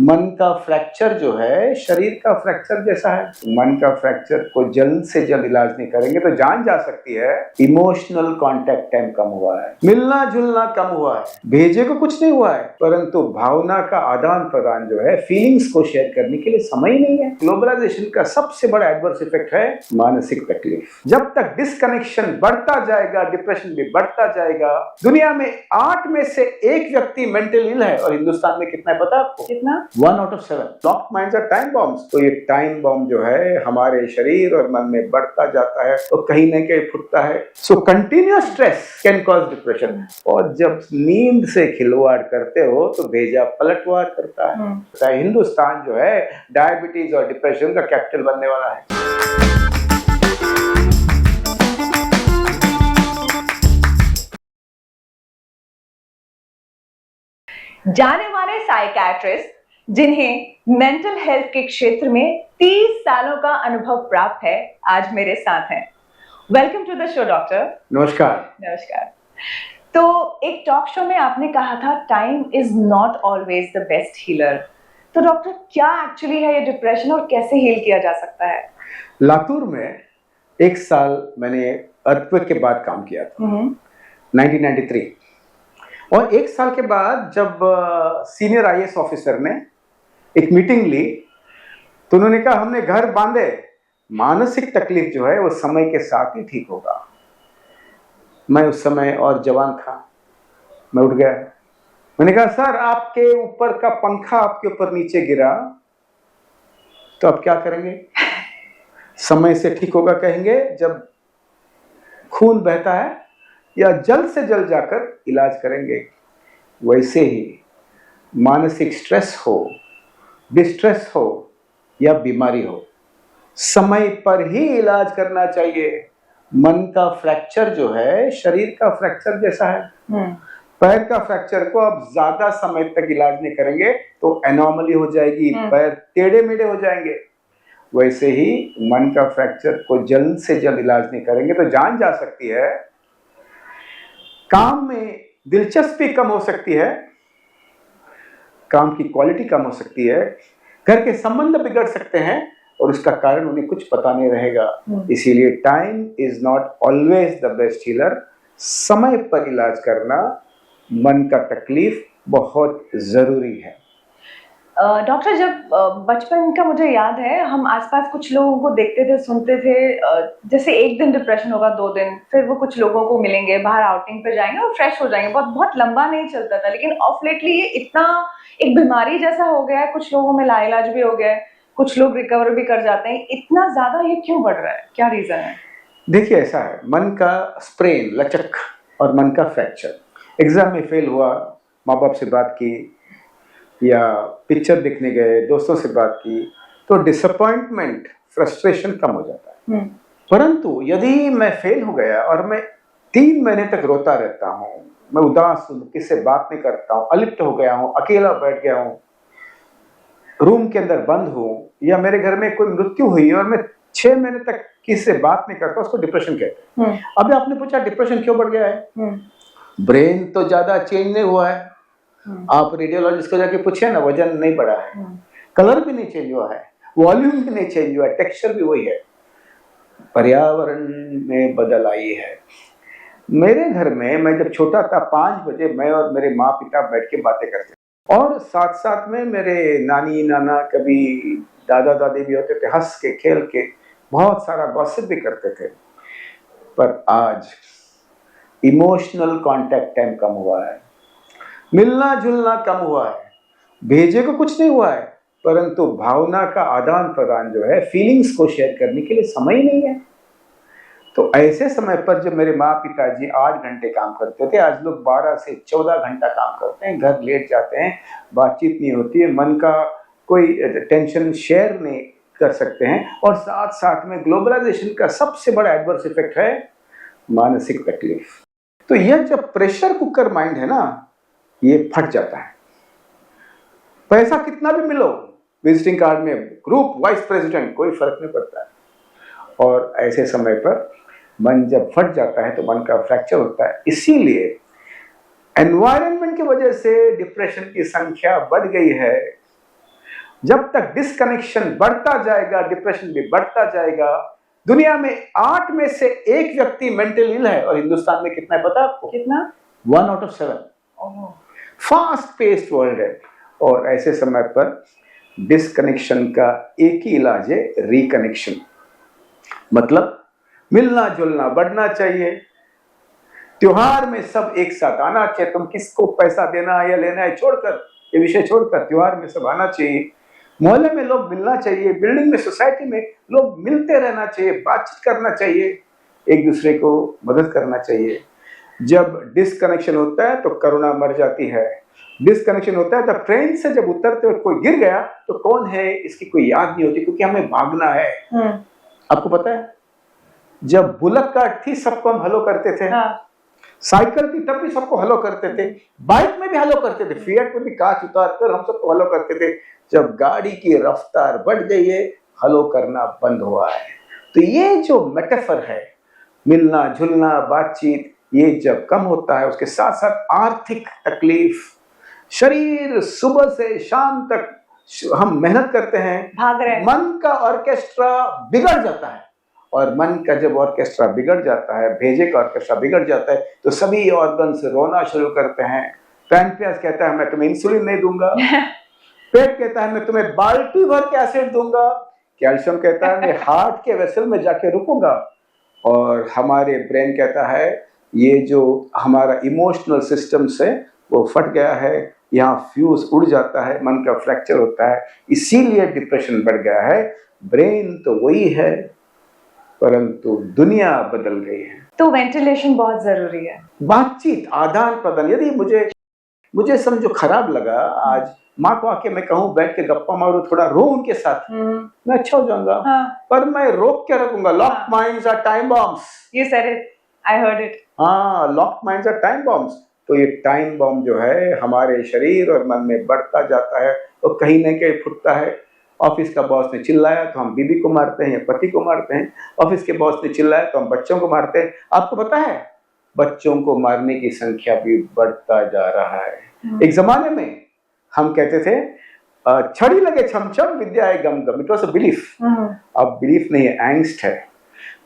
मन का फ्रैक्चर जो है शरीर का फ्रैक्चर जैसा है। मन का फ्रैक्चर को जल्द से जल्द इलाज नहीं करेंगे तो जान जा सकती है। इमोशनल कांटेक्ट टाइम कम हुआ है, मिलना जुलना कम हुआ है, भेजे को कुछ नहीं हुआ है, परंतु भावना का आदान प्रदान जो है, फीलिंग्स को शेयर करने के लिए समय ही नहीं है। ग्लोबलाइजेशन का सबसे बड़ा एडवर्स इफेक्ट है मानसिक तकलीफ। जब तक डिस्कनेक्शन बढ़ता जाएगा, डिप्रेशन भी बढ़ता जाएगा। दुनिया में 8 में से 1 व्यक्ति मेंटल इल है और हिंदुस्तान में कितना है पता है आपको? कितना? 1 out of 7। Locked minds are time bombs. तो ये टाइम बॉम्ब जो है हमारे शरीर और मन में बढ़ता जाता है तो कहीं न कहीं फूटता है। So continuous stress can cause depression. और जब नींद से खिलवाड़ करते हो तो भेजा पलटवार करता है। हिंदुस्तान जो है डायबिटीज और डिप्रेशन का कैपिटल बनने वाला है। जाने माने साइकियाट्रिस्ट जिन्हें मेंटल हेल्थ के क्षेत्र में 30 सालों का अनुभव प्राप्त है, आज मेरे साथ हैं। Welcome to the show doctor. नमस्कार। नमस्कार। तो एक टॉक शो में आपने कहा था time is not always the best healer. तो डॉक्टर क्या एक्चुअली है ये डिप्रेशन और कैसे हील किया जा सकता है? लातूर में 1 साल मैंने अर्थक्वेक के बाद काम किया था, 1993। और 1 साल के बाद जब सीनियर आईएएस ऑफिसर ने एक मीटिंग ली तो उन्होंने कहा हमने घर बांधे, मानसिक तकलीफ जो है वो समय के साथ ही ठीक होगा। मैं उस समय और जवान था, मैं उठ गया। मैंने कहा सर आपके ऊपर का पंखा आपके ऊपर नीचे गिरा तो आप क्या करेंगे? समय से ठीक होगा कहेंगे जब खून बहता है, या जल्द से जल्द जाकर इलाज करेंगे? वैसे ही मानसिक स्ट्रेस हो, डिस्ट्रेस हो या बीमारी हो, समय पर ही इलाज करना चाहिए। मन का फ्रैक्चर जो है शरीर का फ्रैक्चर जैसा है। पैर का फ्रैक्चर को आप ज्यादा समय तक इलाज नहीं करेंगे तो एनॉमली हो जाएगी, पैर टेढ़े मेढ़े हो जाएंगे। वैसे ही मन का फ्रैक्चर को जल्द से जल्द इलाज नहीं करेंगे तो जान जा सकती है। काम में दिलचस्पी कम हो सकती है, काम की क्वालिटी कम हो सकती है, घर के संबंध बिगड़ सकते हैं और उसका कारण उन्हें कुछ पता नहीं रहेगा। इसीलिए time is not always the best healer. समय पर इलाज करना मन का तकलीफ बहुत जरूरी है। डॉक्टर जब बचपन का मुझे याद है, हम आसपास कुछ लोगों को देखते थे, सुनते थे, जैसे एक दिन डिप्रेशन होगा, 2 दिन, फिर वो कुछ लोगों को मिलेंगे, बाहर आउटिंग पे जाएंगे और फ्रेश हो जाएंगे। बहुत बहुत लंबा नहीं चलता था, लेकिन ऑफ लेटली ये इतना एक बीमारी जैसा हो गया है। कुछ लोगों में लाइलाज भी हो गया है, कुछ लोग रिकवर भी कर जाते हैं। इतना ज्यादा ये क्यों बढ़ रहा है, क्या रीजन है? देखिए ऐसा है, मन का स्प्रेन लचक और मन का फ्रैक्चर। एग्जाम में फेल हुआ, माँ बाप से बात की या पिक्चर देखने गए, दोस्तों से बात की, तो डिसअपॉइंटमेंट, फ्रस्ट्रेशन कम हो जाता है। परंतु यदि मैं फेल हो गया और मैं 3 महीने तक रोता रहता हूँ, मैं उदास हूँ, किसी से बात नहीं करता हूँ, अलिप्त हो गया हूँ, अकेला बैठ गया हूँ, रूम के अंदर बंद हूँ, या मेरे घर में कोई मृत्यु हुई और मैं 6 महीने तक किसी से बात नहीं करता, उसको डिप्रेशन कहते हैं। अभी आपने पूछा डिप्रेशन क्यों बढ़ गया है? ब्रेन तो ज्यादा चेंज नहीं हुआ है। आप रेडियोलॉजिस्ट को जाके पूछिए ना, वजन नहीं बढ़ा है, कलर भी नहीं चेंज हुआ है, वॉल्यूम भी नहीं चेंज हुआ है, टेक्सचर भी वही है। पर्यावरण में बदल आई है। मेरे घर में मैं जब छोटा था, 5 बजे मैं और मेरे माँ पिता बैठ के बातें करते और साथ साथ में मेरे नानी नाना, कभी दादा दादी भी होते थे, हंस के खेल के बहुत सारा गॉसिप भी करते थे। पर आज इमोशनल कांटेक्ट टाइम कम हुआ है, मिलना जुलना कम हुआ है, भेजे को कुछ नहीं हुआ है, परंतु भावना का आदान प्रदान जो है, फीलिंग्स को शेयर करने के लिए समय ही नहीं है। तो ऐसे समय पर जब मेरे माँ पिताजी 8 घंटे काम करते थे, आज लोग 12 से 14 घंटा काम करते हैं, घर लेट जाते हैं, बातचीत नहीं होती है, मन का कोई टेंशन शेयर नहीं कर सकते हैं। और साथ साथ में ग्लोबलाइजेशन का सबसे बड़ा एडवर्स इफेक्ट है मानसिक तकलीफ। तो यह जब प्रेशर कुकर माइंड है ना, ये फट जाता है। पैसा कितना भी मिलो, विजिटिंग कार्ड में ग्रुप वाइस प्रेसिडेंट, कोई फर्क नहीं पड़ता है। और ऐसे समय पर मन जब फट जाता है तो मन का फ्रैक्चर होता है। इसीलिए एनवायरनमेंट की वजह से डिप्रेशन की संख्या बढ़ गई है। जब तक डिस्कनेक्शन बढ़ता जाएगा, डिप्रेशन भी बढ़ता जाएगा। दुनिया में 8 में से 1 व्यक्ति मेंटल इल है, और हिंदुस्तान में कितना है पता है आपको? कितना? 1 out of 7। Fast paced world है, और ऐसे समय पर डिस्कनेक्शन का एक ही इलाज है, रिकनेक्शन। मतलब मिलना जुलना बढ़ना चाहिए, त्योहार में सब एक साथ आना चाहिए। तुम किसको पैसा देना है या लेना है छोड़कर, ये विषय छोड़कर त्योहार में सब आना चाहिए। मोहल्ले में लोग मिलना चाहिए, बिल्डिंग में, सोसाइटी में लोग मिलते रहना चाहिए, बातचीत करना चाहिए, एक दूसरे को मदद करना चाहिए। जब डिस्कनेक्शन होता है तो करुणा मर जाती है। डिस्कनेक्शन होता है तब ट्रेन से जब उतरते हुए कोई गिर गया तो कौन है इसकी कोई याद नहीं होती, क्योंकि हमें भागना है। आपको पता है जब बुलक कार्ट थी सबको हम हेलो करते थे, साइकिल थी तब भी सबको हेलो करते थे, बाइक में भी हेलो करते थे, फिएट में भी कांच उतार कर हम सबको हेलो करते थे। जब गाड़ी की रफ्तार बढ़ गई है, हेलो करना बंद हुआ है। तो ये जो मेटाफर है, मिलना जुलना बातचीत, ये जब कम होता है, उसके साथ साथ आर्थिक तकलीफ, शरीर सुबह से शाम तक हम मेहनत करते हैं, भाग रहे हैं, मन का ऑर्केस्ट्रा बिगड़ जाता है। और मन का जब ऑर्केस्ट्रा बिगड़ जाता है, भेजे का ऑर्केस्ट्रा बिगड़ जाता है, तो सभी ऑर्गन्स रोना शुरू करते हैं। पैनक्रियास कहता है मैं तुम्हें इंसुलिन नहीं दूंगा, पेट कहता है मैं तुम्हें बाल्टी भर के एसिड दूंगा, कैल्शियम कहता है मैं हार्ट के वेसल में जाके रुकूंगा, और हमारे ब्रेन कहता है ये जो हमारा इमोशनल सिस्टम से वो फट गया है, यहाँ फ्यूज उड़ जाता है, मन का फ्रैक्चर होता है, इसीलिए डिप्रेशन बढ़ गया है। ब्रेन तो वही है परंतु दुनिया बदल गई है। तो वेंटिलेशन बहुत जरूरी है, बातचीत, आदान प्रदान। यदि मुझे समझो खराब लगा आज, माँ को आके मैं कहूँ बैठ के गप्पा मारो, थोड़ा रो उनके साथ, मैं अच्छा हो जाऊंगा। पर मैं रोक के रखूंगा। Lock minds are time bombs. You said it, I heard it. हाँ, lock minds are time bombs. तो ये टाइम बॉम्ब जो है हमारे शरीर और मन में बढ़ता जाता है, तो कहीं न कहीं फुटता है। ऑफिस का बॉस ने चिल्लाया तो हम बीवी को मारते हैं या पति को मारते हैं, ऑफिस के बॉस ने चिल्लाया तो हम बच्चों को मारते हैं। आपको पता है बच्चों को मारने की संख्या भी बढ़ता जा रहा है। एक जमाने में हम कहते थे छड़ी लगे छमछम विद्या है गम गम, इट वाज अ बिलीफ। अब बिलीफ नहीं है, एंग्स्ट है।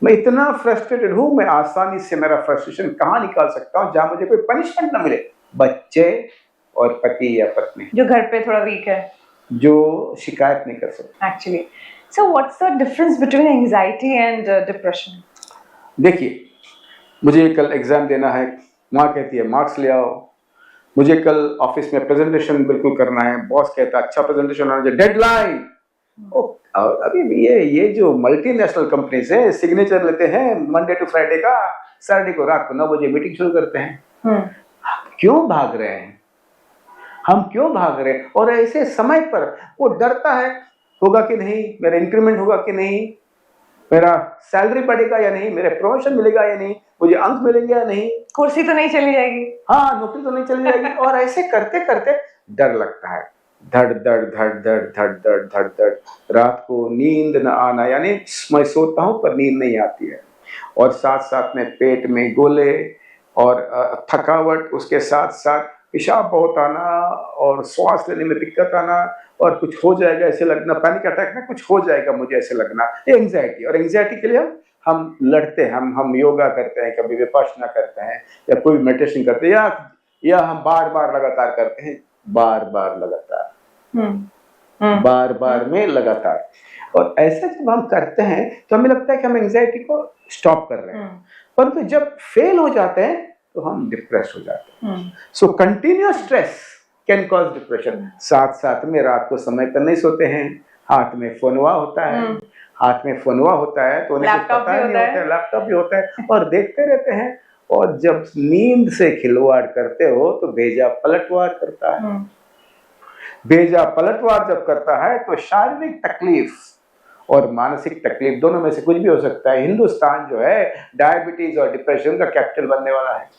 मैं इतना फ्रस्ट्रेटेड हूं, मैं आसानी से मेरा फ्रस्ट्रेशन कहाँ निकाल सकता हूँ जहां मुझे कोई पनिशमेंट ना मिले। बच्चे और पति या पत्नी जो घर पे थोड़ा वीक है, जो शिकायत नहीं कर सकते। Actually so what's the difference between anxiety and depression? देखिए, मुझे कल एग्जाम देना है, माँ कहती है मार्क्स ले आओ। मुझे कल ऑफिस में प्रेजेंटेशन बिल्कुल करना है, बॉस कहता है अच्छा प्रेजेंटेशन होना चाहिए, डेडलाइन। अभी ये जो मल्टीनेशनल कंपनीज है सिग्नेचर लेते हैं मंडे टू फ्राइडे का, सैटरडे को रात को 9 बजे मीटिंग शुरू करते हैं। क्यों भाग रहे हैं हम, क्यों भाग रहे हैं? और ऐसे समय पर वो डरता है होगा कि नहीं, मेरा इंक्रीमेंट होगा कि नहीं, मेरा सैलरी बढ़ेगा या नहीं, मेरे प्रमोशन मिलेगा या नहीं, मुझे अंक मिलेंगे या नहीं, कुर्सी तो नहीं चली जाएगी, हाँ नौकरी तो नहीं चली जाएगी। और ऐसे करते करते डर लगता है, धड़ धड़ धड़ धड़ धड़ धड़ धड़ धड़, रात को नींद न आना, यानी मैं सोता हूँ पर नींद नहीं आती है, और साथ साथ में पेट में गोले और थकावट, उसके साथ साथ पेशाब बहुत आना और श्वास लेने में दिक्कत आना, और कुछ हो जाएगा ऐसे लगना, पैनिक अटैक में कुछ हो जाएगा मुझे ऐसे लगना, ये एंजाइटी। और एंजाइटी के लिए हम लड़ते हैं, हम योगा करते हैं, कभी विपश्यना करते हैं या कोई मेडिटेशन करते हैं, या हम बार बार लगातार करते हैं, बार बार लगातार, बार बार में लगातार। और ऐसा जब हम करते हैं तो हमें लगता है कि हम एंजाइटी को स्टॉप कर रहे हैं, परंतु जब फेल हो जाते हैं तो हम डिप्रेस हो जाते हैं। So continuous stress can cause depression. साथ साथ में रात को समय पर नहीं सोते हैं, हाथ में फोनवा होता है, हाथ में फोनवा होता है तो उन्हें कुछ पता नहीं होता है, लैपटॉप भी होता है, और देखते रहते हैं। और जब नींद से खिलवाड़ करते हो तो भेजा पलटवार करता है। भेजा पलटवार जब करता है तो शारीरिक तकलीफ और मानसिक तकलीफ दोनों में से कुछ भी हो सकता है। हिंदुस्तान जो है डायबिटीज और डिप्रेशन का कैपिटल बनने वाला है।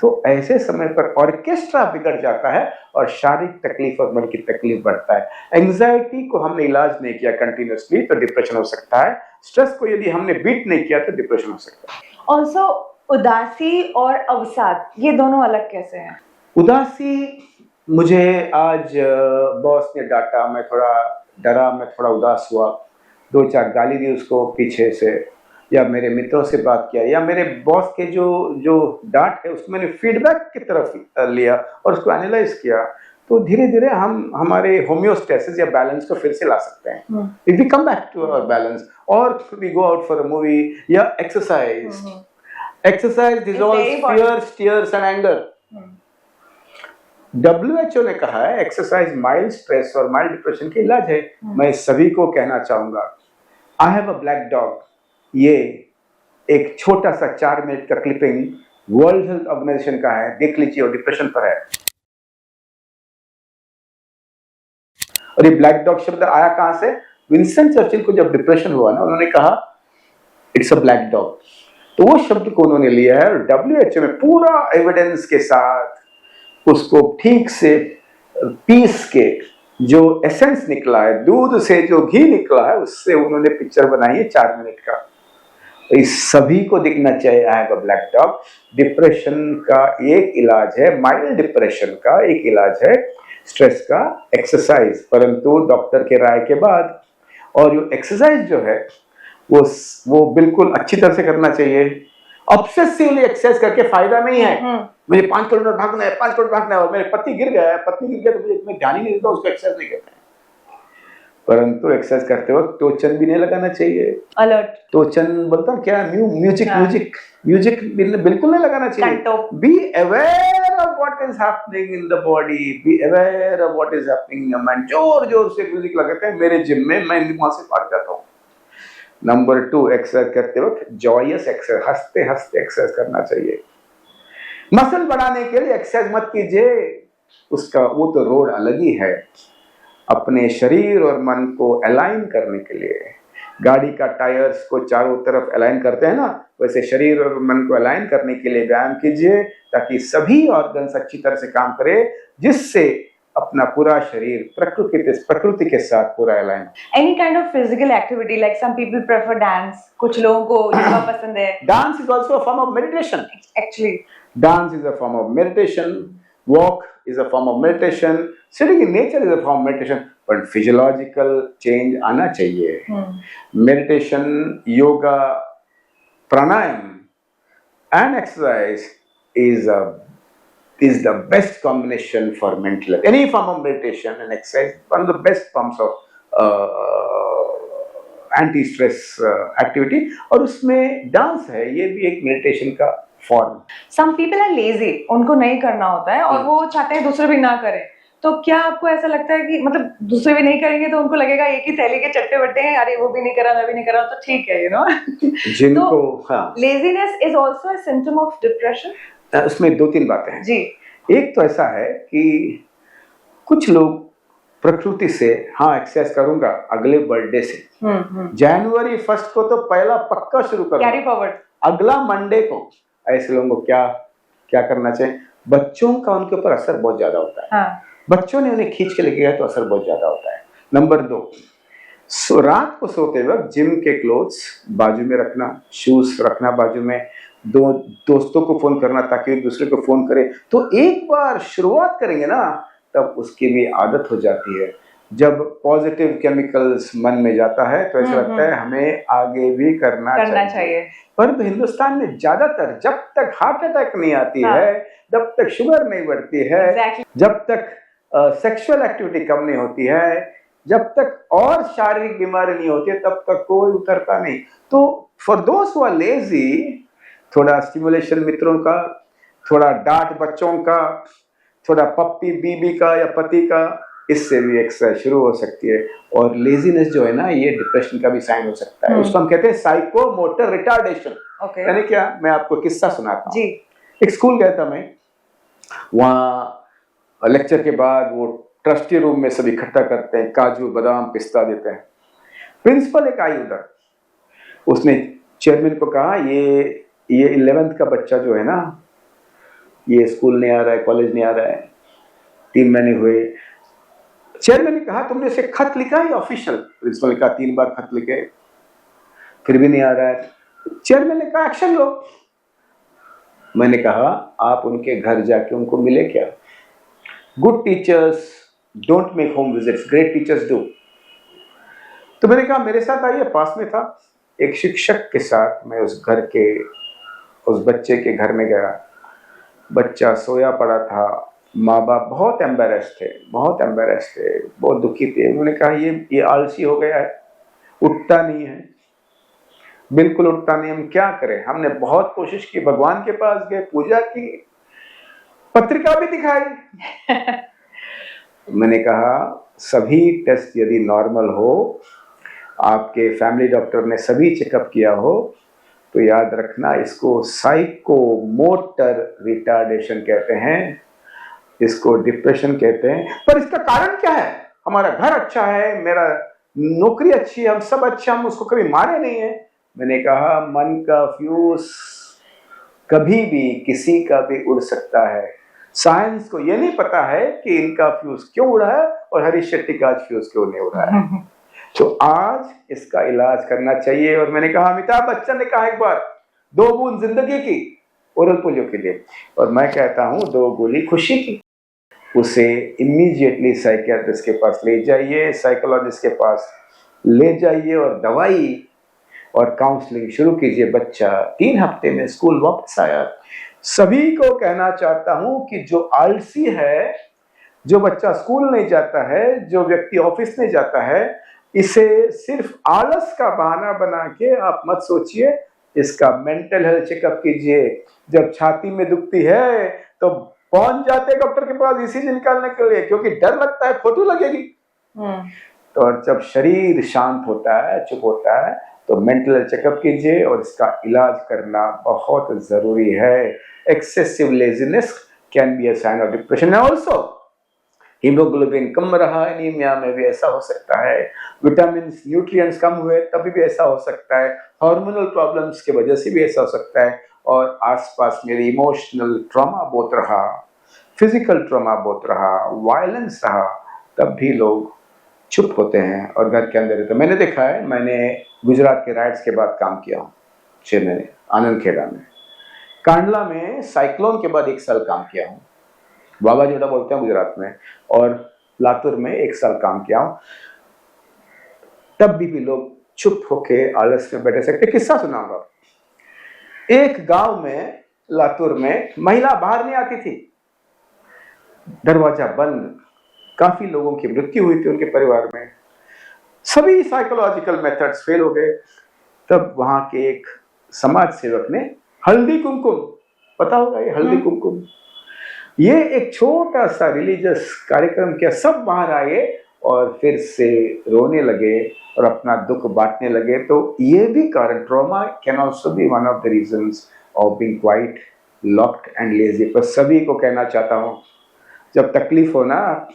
तो ऐसे समय पर ऑर्केस्ट्रा बिगड़ जाता है और शारीरिक तकलीफ और मन की तकलीफ बढ़ता है। एंजाइटी को हमने इलाज नहीं किया कंटिन्यूसली तो डिप्रेशन हो सकता है। स्ट्रेस को यदि हमने बीट नहीं किया तो डिप्रेशन हो सकता है। ऑल्सो उदासी और अवसाद, ये दोनों अलग कैसे हैं? उदासी मुझे आज बॉस ने डांटा, मैं थोड़ा डरा, मैं थोड़ा उदास हुआ, दो चार गाली दी उसको पीछे से, या मेरे मित्रों से बात किया, या मेरे बॉस के जो जो डांट है उसको मैंने फीडबैक की तरफ लिया और उसको एनालाइज किया, तो धीरे धीरे हम हमारे होम्योस्टेसिस या बैलेंस को फिर से ला सकते हैं। If we come back to our balance, और we go out for a movie या exercise. Exercise dissolves fears, tears and anger. WHO ने कहा है एक्सरसाइज माइल्ड स्ट्रेस और माइल्ड डिप्रेशन के इलाज है। मैं सभी को कहना चाहूंगा, I have a black dog, ये एक छोटा सा 4 मिनट का क्लिपिंग वर्ल्ड हेल्थ ऑर्गेनाइजेशन का है, देख लीजिए, और डिप्रेशन पर है। और ये ब्लैक डॉग शब्द आया कहां से? विंस्टन चर्चिल को जब डिप्रेशन हुआ ना, उन्होंने कहा इट्स अ ब्लैक डॉग, तो वो शब्द को उन्होंने लिया है और WHO में पूरा एविडेंस के साथ उसको ठीक से पीस के जो एसेंस निकला है, दूध से जो घी निकला है, उससे उन्होंने पिक्चर बनाई है 4 मिनट का। इस सभी को दिखना चाहिए आई have a black dog. Depression का एक इलाज है, माइल्ड डिप्रेशन का एक इलाज है स्ट्रेस का एक्सरसाइज, परंतु डॉक्टर के राय के बाद। और जो एक्सरसाइज जो है वो बिल्कुल अच्छी तरह से करना चाहिए। ऑब्सेसिवली एक्सरसाइज करके फायदा नहीं है। मुझे 5 किलोमीटर भागना है, 5 किलोमीटर भागना है, और मेरे पति गिर गया तो मुझे इतना ध्यान ही नहीं देता, उसको एक्सरसाइज नहीं कहते हैं। परंतु एक्सरसाइज करते वक्त टोचन भी नहीं लगाना चाहिए। अलर्ट टोचन बोलता हूँ क्या, म्यूजिक म्यूजिक म्यूजिक बिल्कुल नहीं लगाना चाहिए। Be aware of what is happening in the body, be aware of what is happening in your mind. जोर जोर से म्यूजिक लगाते हैं मेरे जिम में, मैं वहां से भाग जाता हूँ। नंबर 2, एक्सरसाइज करते वक्त जॉयस एक्सरसाइज, हंसते हंसते एक्सरसाइज करना चाहिए। मसल बढ़ाने के लिए एक्सरसाइज मत कीजिए, उसका वो तो रोड अलग ही है। अपने शरीर और मन को अलाइन करने के लिए, गाड़ी का टायर्स को चारों तरफ अलाइन करते हैं ना, वैसे शरीर और मन को अलाइन करने के लिए व्यायाम कीजिए, ताकि सभी ऑर्गन्स अच्छी तरह से काम करे, जिससे अपना पूरा शरीर प्रकृति के साथ पूरा align. Any kind of physical activity, like some people prefer dance, कुछ लोगों को योगा पसंद है। Dance is also a form of meditation. Actually dance is a form of meditation, walk is a form of meditation, sitting in nature is a form of meditation, but physiological change आना चाहिए। Meditation, yoga, pranayam and exercise is the best combination for mental health. Any form of meditation and exercise, one of the best forms of anti-stress activity, और उसमें dance है, ये भी एक meditation का form. Some people are lazy, उनको नहीं करना होता है और वो चाहते हैं दूसरे भी ना करें, तो क्या आपको ऐसा लगता है कि मतलब दूसरे भी नहीं करेंगे तो उनको लगेगा एक ही थैली के चट्टे बट्टे हैं, अरे वो भी नहीं करा मैं भी नहीं करा, तो ठीक है, जिनको तो laziness is also a symptom of depression. उसमें 2-3 बातें हैं जी। एक तो ऐसा है कि कुछ लोग प्रकृति से, हाँ एक्सरसाइज करूंगा अगले बर्थडे से, जनवरी 1 को तो पहला पक्का शुरू करूंगा, कैरी फॉरवर्ड, अगला मंडे को। ऐसे लोगों को क्या करना चाहिए? बच्चों का उनके ऊपर असर बहुत ज्यादा होता है। हाँ। बच्चों ने उन्हें खींच के लेके गया तो असर बहुत ज्यादा होता है। नंबर 2, रात को सोते वक्त जिम के क्लोथ्स बाजू में रखना, शूज रखना बाजू में, दोस्तों को फोन करना ताकि एक दूसरे को फोन करे। तो एक बार शुरुआत करेंगे ना, तब उसकी भी आदत हो जाती है। जब पॉजिटिव केमिकल्स मन में जाता है तो ऐसा लगता है हमें आगे भी करना चाहिए। परंतु हिंदुस्तान में ज्यादातर जब तक हार्ट अटैक नहीं आती है, जब तक शुगर नहीं बढ़ती है, जब तक सेक्सुअल एक्टिविटी कम नहीं होती है, जब तक और शारीरिक बीमारी नहीं होती है, तब तक कोई उतरता नहीं। तो for those who are lazy, थोड़ा स्टिमुलेशन मित्रों का, थोड़ा डांट बच्चों का, थोड़ा पप्पी बीबी का या पति का, इससे भी एक्सरसाइज शुरू हो सकती है। और लेजीनेस जो है ना, ये डिप्रेशन का भी साइन हो सकता है। उसको हम कहते हैं साइकोमोटर रिटार्डेशन। यानी क्या, मैं आपको किस्सा सुनाता हूँ। एक स्कूल गया था मैं, वहाँ लेक्चर के बाद वो ट्रस्टी रूम में सब इकट्ठा करते हैं, काजू बादाम पिस्ता देते हैं। प्रिंसिपल एक आई उधर, उसने चेयरमैन को कहा ये 11th का बच्चा जो है ना, ये स्कूल नहीं आ रहा है, कॉलेज नहीं आ रहा है, 3 महीने हुए। चेयरमैन ने कहा तुमने इसे खत लिखा है ऑफिशियल? प्रिंसिपल ने कहा 3 बार खत लिखे, फिर भी नहीं आ रहा है। चेयरमैन ने कहा एक्शन लो। मैंने कहा आप उनके घर जाके उनको मिले क्या? Good teachers don't make home visits, great teachers do. तो मैंने कहा मेरे साथ आइए, पास में था, एक शिक्षक के साथ मैं उस घर के, उस बच्चे के घर में गया। बच्चा सोया पड़ा था, माँ बाप बहुत एम्बेरस थे, बहुत एम्बेरस थे, बहुत दुखी थे। उन्होंने कहा ये आलसी हो गया है, उठता नहीं है, बिल्कुल उठता नहीं, हम क्या करें। हमने बहुत कोशिश की, भगवान के पास गए, पूजा की, पत्रिका भी दिखाई। मैंने कहा सभी टेस्ट यदि नॉर्मल हो, आपके फैमिली डॉक्टर ने सभी चेकअप किया हो, तो याद रखना इसको साइकोमोटर रिटार्डेशन कहते हैं, इसको डिप्रेशन कहते हैं। पर इसका कारण क्या है? हमारा घर अच्छा है, मेरा नौकरी अच्छी है, हम सब अच्छे, हम उसको कभी मारे नहीं है। मैंने कहा मन का फ्यूज कभी भी किसी का भी उड़ सकता है। साइंस को ये नहीं पता है कि इनका फ्यूज क्यों उड़ा है और हरीश शेट्टी का आज फ्यूज क्यों नहीं उड़ा है। तो आज इसका इलाज करना चाहिए। और मैंने कहा अमिताभ बच्चन ने कहा एक बार, 2 बूंद जिंदगी की ओरल पोलियो के लिए, और मैं कहता हूं 2 गोली खुशी की। उसे इमीडिएटली साइकियाट्रिस्ट के पास ले जाइए, साइकोलॉजिस्ट के पास ले जाइए और दवाई और काउंसलिंग शुरू कीजिए। बच्चा 3 हफ्ते में स्कूल वापस आया। सभी को कहना चाहता हूं कि जो आलसी है, जो बच्चा स्कूल नहीं जाता है, जो व्यक्ति ऑफिस नहीं जाता है, इसे सिर्फ आलस का बहाना बना के आप मत सोचिए। इसका मेंटल हेल्थ चेकअप कीजिए। जब छाती में दुखती है तो पहुंच जाते हैं डॉक्टर के पास इसी निकालने के लिए, क्योंकि डर लगता है फोटो लगेगी। तो जब शरीर शांत होता है, चुप होता है, तो मेंटल चेकअप कीजिए और इसका इलाज करना बहुत जरूरी है। Excessive laziness can be a sign of depression. Also haemoglobin कम रहा, एनीमिया में भी ऐसा हो सकता है। विटामिन न्यूट्रिएंट्स कम हुए तभी भी ऐसा हो सकता है। हार्मोनल प्रॉब्लम्स की वजह से भी ऐसा हो सकता है। और आसपास मेरी इमोशनल ट्रॉमा बहुत रहा, फिजिकल ट्रॉमा बहुत रहा, वायलेंस रहा, तब भी लोग चुप होते हैं और घर के अंदर रहते। मैंने देखा है, मैंने गुजरात के राइट्स के बाद काम किया हूँ 6 महीने आनंद खेड़ा में, कांडला में साइक्लोन के बाद 1 साल काम किया हूँ, वावाजोड़ा बोलते हैं गुजरात में, और लातूर में 1 साल काम किया हूँ। तब भी लोग चुप होके आलस में बैठे सकते। किस्सा सुनाऊंगा। एक गांव में, लातूर में, महिला बाहर नहीं आती थी, दरवाजा बंद, काफी लोगों की मृत्यु हुई थी उनके परिवार में, सभी साइकोलॉजिकल मेथड्स फेल हो गए। तब वहां के एक समाज सेवक ने हल्दी कुमकुम, पता होगा ये हल्दी कुमकुम, ये एक छोटा सा रिलीजियस कार्यक्रम किया। सब बाहर आए और फिर से रोने लगे और अपना दुख बांटने लगे। तो ये भी कारण, trauma can also be one of the reasons of being quite locked and lazy. पर सभी को कहना चाहता हूँ, जब तकलीफ हो ना,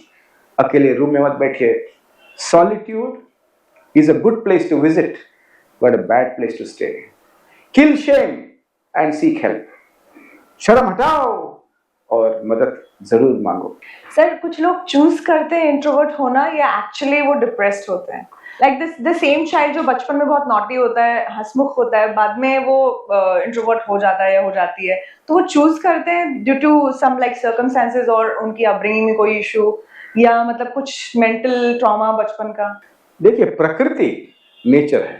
अकेले रूम में मत बैठिए। Solitude is a good place to visit but a bad place to stay. Kill shame and seek help. शर्म हटाओ और मदद जरूर मांगो। सर, कुछ लोग चूज करते हैं इंट्रोवर्ट होना या एक्चुअली वो डिप्रेस्ड होते हैं? Like this the same child जो बचपन में बहुत नॉटी होता है, हंसमुख होता है, बाद में वो इंट्रोवर्ट हो जाता है या हो जाती है, तो वो चूज करते हैं due to some like circumstances और उनकी अपब्रिंगिंग में कोई इशू, या मतलब कुछ मेंटल ट्रॉमा बचपन का? देखिए, प्रकृति नेचर है।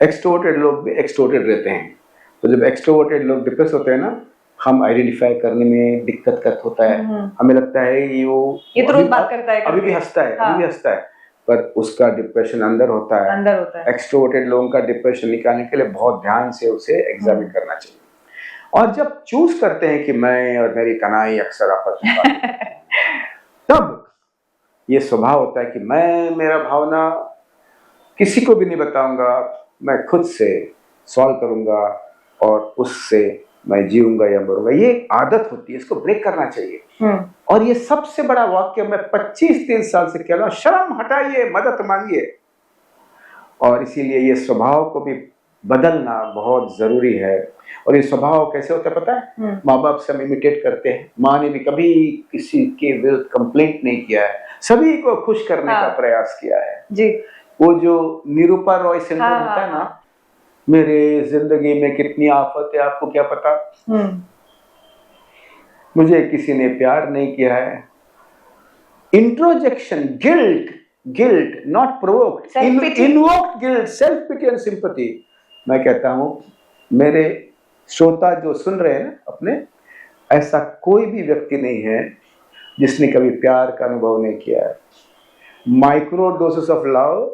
एक्सट्रोवर्टेड लोग भी एक्सट्रोवर्टेड रहते हैं। तो जब एक्सट्रोवर्टेड लोग डिप्रेस होते हैं ना, हम आइडेंटिफाई करने में दिक्कत कर होता है। हमें लगता है ये तो रोज बात करता है, अभी भी हंसता है, हाँ। अभी भी हंसता है, पर उसका डिप्रेशन अंदर होता है। अंदर होता है। एक्सट्रोवर्टेड लोगों का डिप्रेशन निकालने के लिए बहुत ध्यान से उसे एग्जामिन करना चाहिए। और जब चूज करते हैं कि मैं और मेरी कनाई अक्सर आपस में तब ये स्वभाव होता है कि मैं, मेरा भावना किसी को भी नहीं बताऊंगा, मैं खुद से सॉल्व करूंगा और उससे मैं जीऊंगा या मरूंगा। ये एक आदत होती है, इसको ब्रेक करना चाहिए। और ये सबसे बड़ा वाक्य मैं 25-30 साल से कह रहा हूं, शर्म हटाइए, मदद मांगिए। और इसीलिए ये स्वभाव को भी बदलना बहुत जरूरी है। और ये स्वभाव कैसे होता है पता है? माँ बाप से हम इमिटेट करते हैं। माँ ने भी कभी किसी के विरुद्ध कंप्लेंट नहीं किया है, सभी को खुश करने का प्रयास किया है जी। वो जो निरूपा रॉय सिंड्रोम होता है ना, मेरे जिंदगी में कितनी आफत है आपको क्या पता, मुझे किसी ने प्यार नहीं किया है, introjection, guilt not provoked, Self-pity. Invoked guilt, self pity and sympathy. मैं कहता हूं मेरे श्रोता जो सुन रहे हैं ना अपने, ऐसा कोई भी व्यक्ति नहीं है जिसने कभी प्यार का अनुभव नहीं किया है। माइक्रो डोसेस ऑफ लव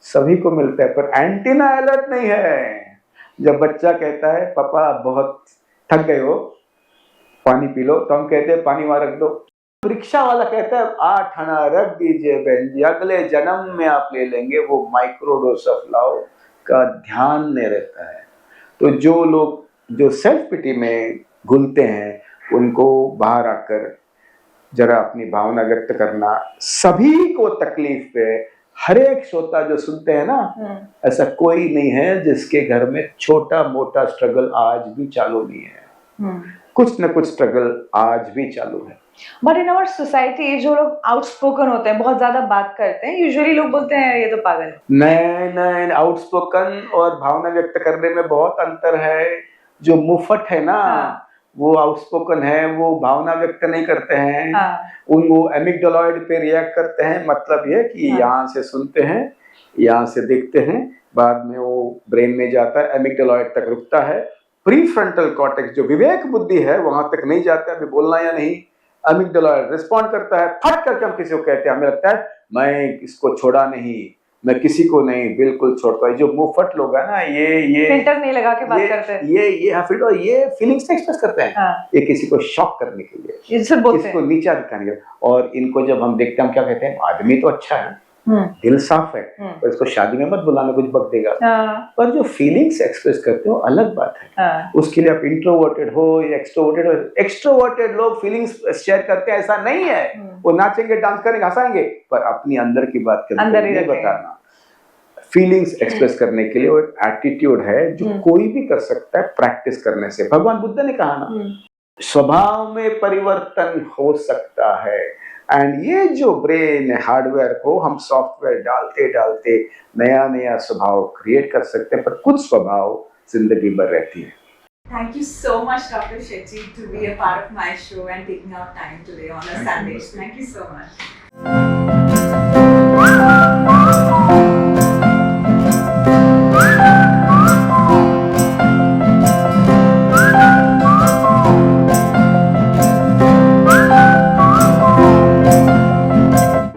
सभी को मिलता है, पर एंटीना अलर्ट नहीं है। जब बच्चा कहता है पापा आप बहुत थक गए हो, पानी पी लो, तो हम कहते हैं पानी वहां रख दो। रिक्शा वाला कहता है 8 आना रख दीजिए बहन जी, अगले जन्म में आप ले लेंगे। वो माइक्रो डोज ऑफ लव का ध्यान नहीं रहता है। तो जो लोग जो सेल्फ पिटी में घुलते हैं, उनको बाहर आकर जरा अपनी भावना व्यक्त करना। सभी को तकलीफ है, हर एक श्रोता जो सुनते हैं ना, ऐसा कोई नहीं है जिसके घर में छोटा मोटा स्ट्रगल आज भी चालू नहीं है। कुछ न कुछ स्ट्रगल आज भी चालू है। बट इन आवर सोसाइटी जो लोग आउटस्पोकन होते हैं, बहुत ज्यादा बात करते हैं, यूजुअली लोग बोलते हैं ये तो पागल है। नहीं, आउटस्पोकन और भावना व्यक्त करने में बहुत अंतर है। जो मुफट है ना, वो आउटस्पोकन है, वो भावना व्यक्त नहीं करते हैं। वो एमिगडालॉइड पे रिएक्ट करते हैं। मतलब ये कि यहाँ से सुनते हैं, यहाँ से देखते हैं, बाद में वो ब्रेन में जाता है, एमिगडालॉइड तक रुकता है। प्रीफ्रंटल कॉर्टेक्स जो विवेक बुद्धि है वहां तक नहीं जाता है, अभी बोलना या नहीं। एमिगडालॉइड रिस्पॉन्ड करता है, फट करके हम किसी को कहते हैं, हमें लगता है मैं इसको छोड़ा नहीं, मैं किसी को नहीं बिल्कुल छोड़ता। जो मुफट लोग है ना, ये फिल्टर नहीं लगा के बात करते हैं। ये फीलिंग्स एक्सप्रेस करते हैं। ये किसी को शॉक करने के लिए, किसी को नीचा दिखाने के लिए। और इनको जब हम देखते हैं, हम क्या कहते हैं, आदमी तो अच्छा है, दिल साफ है, पर इसको शादी में मत बुलाना, कुछ बक देगा। पर जो फीलिंग्स एक्सप्रेस करते हो अलग बात है। उसके लिए आप इंट्रोवर्टेड हो या एक्सट्रोवर्टेड हो। एक्सट्रोवर्टेड लोग फीलिंग्स शेयर करते हैं, ऐसा नहीं है। वो नाचेंगे, डांस करेंगे, हंसाएंगे, पर अपनी अंदर की बात नहीं बताना। फीलिंग्स एक्सप्रेस करने के लिए वो एक एटीट्यूड है जो कोई भी कर सकता है प्रैक्टिस करने से। भगवान बुद्ध ने कहा ना, स्वभाव में परिवर्तन हो सकता है। एंड ये जो ब्रेन हार्डवेयर को हम सॉफ्टवेयर डालते डालते नया नया स्वभाव क्रिएट कर सकते हैं, पर कुछ स्वभाव जिंदगी भर रहती है। Thank you so much, Dr. Shetty, to be a part of my show and taking out time today on a Sunday. Thank you so much.